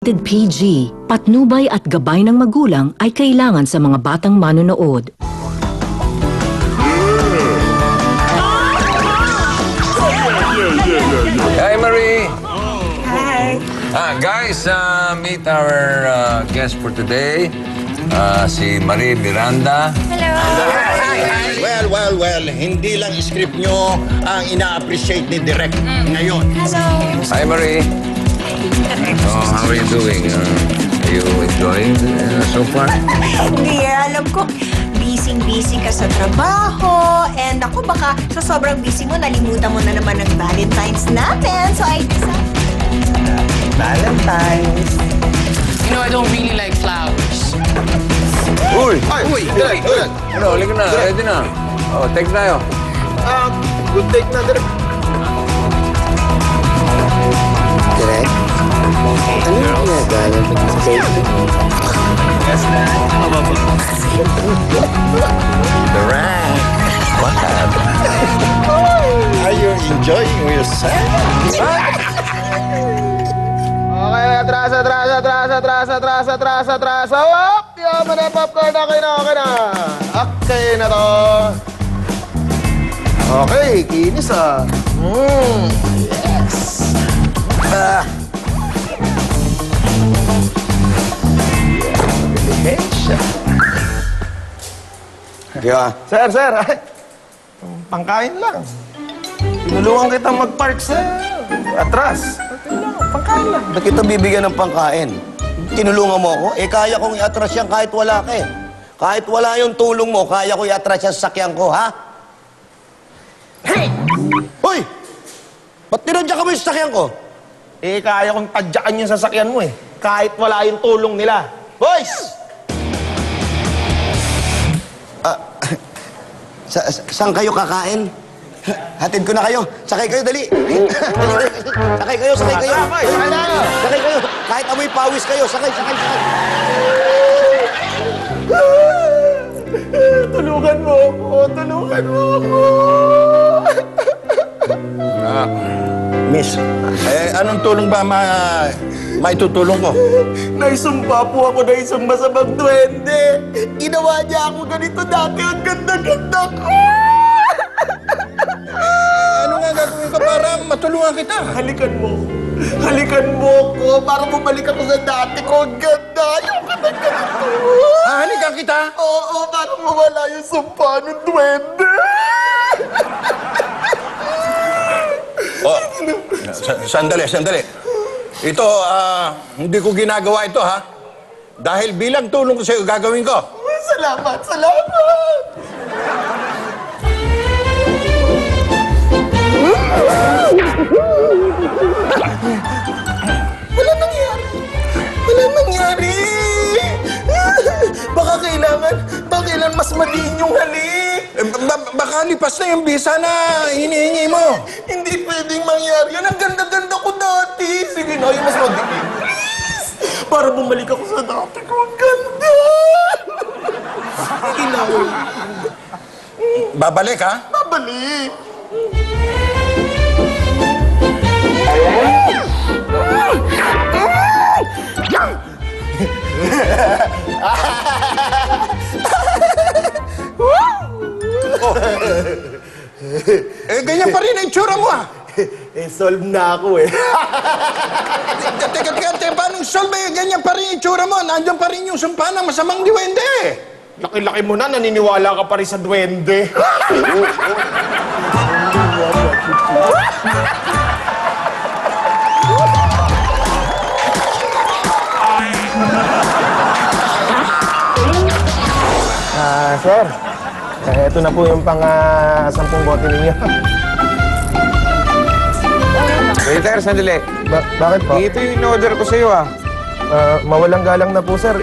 Rated PG, patnubay at gabay ng magulang ay kailangan sa mga batang manonood. Hi, Marie. Hi. Guys, meet our guest for today. Si Marie Miranda. Hello. Well, hindi lang script nyo ang ina-appreciate ni Direk ngayon. Hello. Hi, Marie. How are you doing? Are you enjoying so far? Hindi, alam ko, busy ka sa trabaho. And ako, baka sa sobrang busy mo, nalimutan mo na naman ang Valentine's natin. So I decided... Valentine's. You know, I don't really like flowers. Uy! Direk! Ano, halika na. Ready na. Oh, take tayo. Good take na, Direk. Direk? Ano yung ginagalan mo sa Facebook? Yes, na. Direk! What happened? Are you enjoying yourself? Okay, atras. Hop! Yaman na, popcorn. Okay na. Okay na to. Okay, kinis Yes. Delicatio. Kaya, Sir. Ay, pangkain lang. Tinulungan kita mag-park sa atras. Pangkain lang. ba't kita bibigyan ng pangkain? Tinulungan mo ako? Kaya kong i-atras yan kahit wala ka eh. Kahit wala yung tulong mo, kaya ko i-atras yan sa sakyan ko, ha? Hey! Hoy! Ba't tinadya ka mo yung sakyan ko? Kaya kong tadyakan yung sasakyan mo eh. Kahit wala yung tulong nila. Boys! Saan kayo kakain? Hatid ko na kayo. Sakay kayo, dali. Sakay kayo. Sakay na. Sakay kayo. Kahit amoy pawis kayo. Sakay. Tulungan mo ako. Miss, anong tulong ba maitutulong ko? Naisumpa po ako na isang masamang duwende. Ginawa niya ako ganito dati. Ang ganda-ganda ko. Ano nga gagawin ko para matulungan kita? Halikan mo ko para bumalik ako sa dati ko. Ang ganda. Yung ganito. Hahalikan kita? Oo, para mawala yung sumpa ng duwende. Oh, sandali. Ito, hindi ko ginagawa ito, ha? Dahil bilang tulong ko sa'yo, gagawin ko. Salamat. Wala nangyari. Baka kailangan mas madiin yung halik. Baka lipas na yung visa na hinihingi mo. Hindi pwedeng mangyari yan. Ang ganda-ganda ko dati. Sige na, yung mas madiin. Please! Para bumalik ako sa dati ko. Ang ganda! Inaway. Babalik, ha? Babalik. Ganyan pa rin ang itsura mo, ha? Solve na ako eh. Teka, paano solve eh? Ganyan pa rin ang itsura mo. Nandiyan pa rin yung sumpa ng masamang diwende. Laki-laki mo na, naniniwala ka pa rin sa duwende. Sir, ito na po yung pang-10 bote ninyo. Waiter, sandali. Bakit po? Ito yung in-order ko sa'yo, Mawalang galang na po, sir.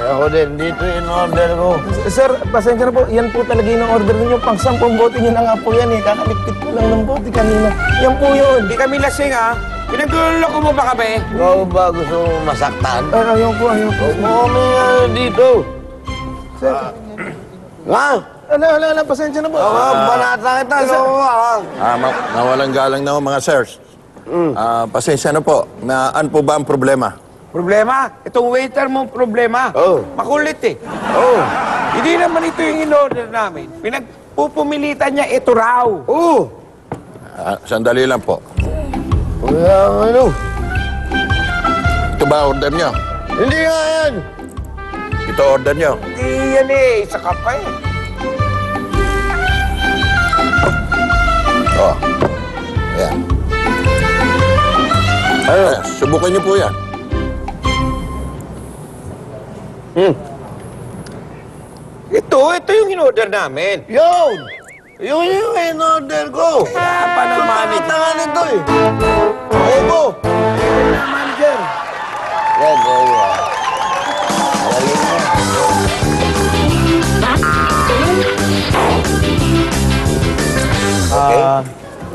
Ako din. Dito yung order ko. Sir, pasensya na po. Yan po talaga yung order ninyo. Pang-10 bote nyo na nga po yan eh. Kakaliktip ko lang ng bote kanina. Yan po yun. Hindi kami lasing, Pinagdulok mo ba kami? Ikaw ba gusto mo masaktan? Ayaw po. Mami nga dito. Sir, Nga? ala, pasensya na po. Banata kita. Sir. Nawalang galang na mga sirs. Pasensya na po. Ano po ba ang problema? Problema? Itong waiter mo problema. Oh. Makulit eh. Oh. Hindi naman ito yung in-order namin. Pinagpupumilitan niya ito raw. Oo. Sandali lang po. Ano? Ito ba order nyo? Hindi nga yan. Ito order nyo? Hindi yan eh. Isa ka pa eh. Oh. Ayan. Ayan, subukan nyo po yan. Ito yung in-order namin. Yun! Yung in-order ko. Kaya pa naman ito. Pakita nga nito eh. Obo! Manager. Yan, yan. Galing mo.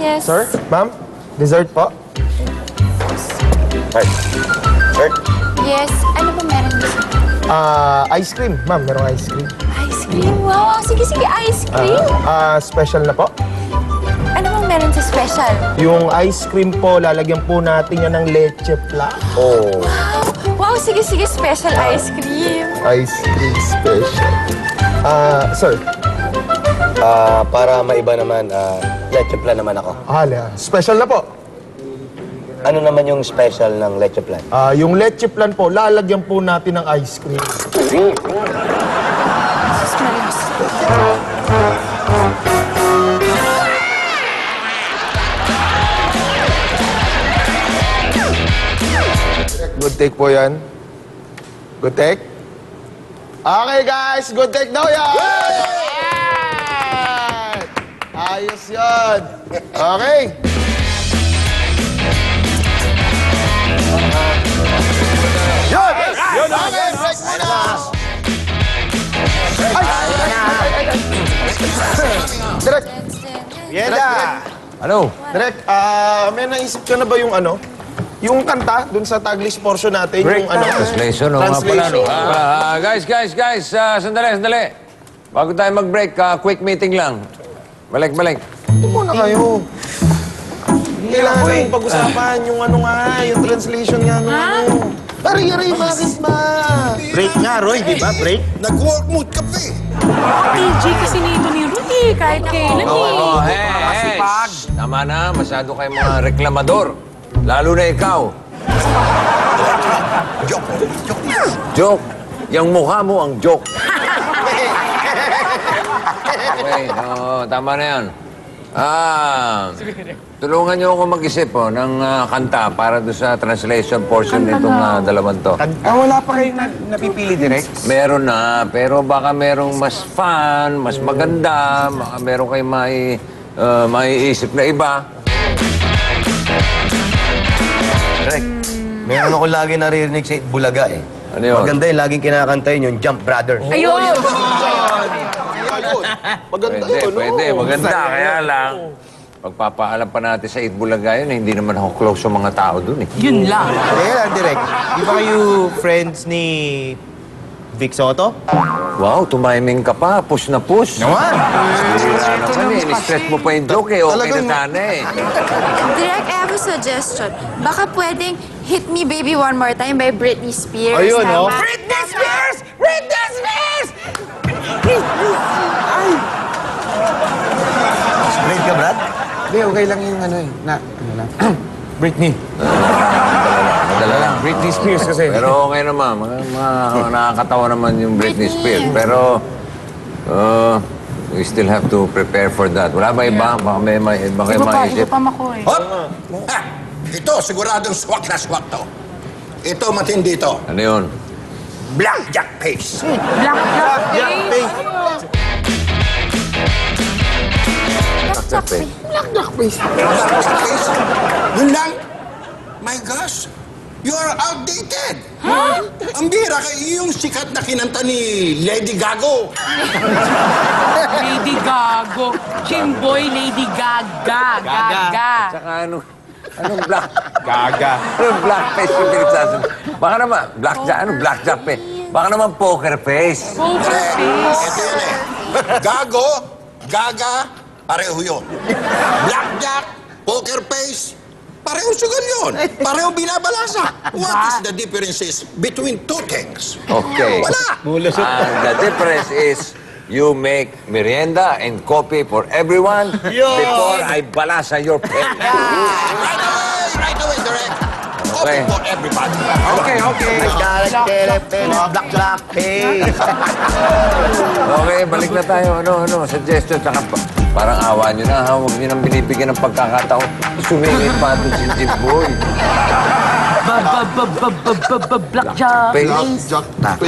Yes. Sir, ma'am, dessert po. Right. Sir? Yes. Ano ba meron dito? Ice cream. Ma'am, merong ice cream. Ice cream? Wow, sige, ice cream. Special na po. Ano bang meron sa special? Yung ice cream po, lalagyan po natin yan ng leche flan. Oh. Wow, sige, special ice cream. Ice cream special. Sir. Para maiba naman, leche plan naman ako. Special na po. Ano naman yung special ng leche plan? Yung leche flan po, lalagyan po natin ng ice cream. Good take po yan. Good take. Okay guys, good take daw yan! Ayos yan. Okay. Yun! Yun! Okay, break muna! Direk! Yeda! Ano? Direk, may naisip ka na ba yung ano? Yung kanta dun sa Taglish portion natin, yung ano? Translation, o nga pala, no? Translation. Guys, sandali. Bago tayo mag-break, quick meeting lang. Balik. Ito muna kayo. Kailangan yung pag-usapan, yung ano nga, yung translation nga, ano. Aray, bakit ba? Break nga, Roy, di ba? Break? Nag-work mood ka pa eh. TG kasi nito ni Rudy, kahit kailan eh. Hey, tama na, masyado kayong mga reklamador. Lalo na ikaw. Joke. Yung mukha mo ang joke. Okay, tama na yan. Tulungan niyo ako mag-isip ng kanta para doon sa translation portion nitong dalawang to. Wala pa kayong napipili direct? Meron na, pero baka merong mas fun, mas maganda, baka meron kayong maiisip na iba. Direk, meron ako lagi naririnig sa Bulaga eh. Ano yun? Maganda yung laging kinakanta yun, yung Jump Brothers. Ayun! Maganda yun, Pwede, maganda. Kaya lang, pagpapaalam pa natin sa Itbulaga yun, hindi naman ako close sa mga tao dun eh. Yun lang. Kaya Direk, di ba kayo friends ni Vic Soto? Wow, tumiming ka pa. Push na push. Naman! Wala naman eh. Ni-stretch mo pa yung joke eh. Okay na sana eh. Direk, I have a suggestion. Baka pwedeng Hit Me Baby One More Time by Britney Spears. Ayun, tama? Britney Spears! Britney Spears! Break ka, Brad? Hindi, okay lang yung ano eh. Britney. Madala lang. Britney Spears kasi. Pero okay naman. Nakakatawa naman yung Britney Spears. Pero, we still have to prepare for that. Wala ba iba? Baka may iba kayo maisip. Iba pa makoy. Hop! Ito, siguradong swak na swak to. Ito, matindi to. Ano yun? Blackjack face. Black face. Kape. Blackjack face. Yun lang. My gosh. You are outdated. Huh? Ang bira kayo yung sikat na kinanta ni Lady Gago. Lady Gago. Chimboy, Lady Gaga. Gaga. Tsaka anong black? Gaga. Anong black face yung pinagsasabi? Baka naman, blackjack face. Baka naman poker face. Poker face. Ito yun eh. Gago, Gaga, pareho yun. Blackjack, poker face, Pareho sugal yun. Pareho binabalasa. What is the differences between two things? Okay. Wala. The difference is you make merienda and coffee for everyone before I balasa your pen. Right away, direct. Okay. Coffee for everybody. Okay. Black, hey. Okay, balik na tayo. Ano, suggestion. Tsaka parang awa nyo na, ha? Huwag nyo nang binibigyan ng pagkakataon. Sumingit pa doon si Jimboy. Blackjack. Face. Kanta.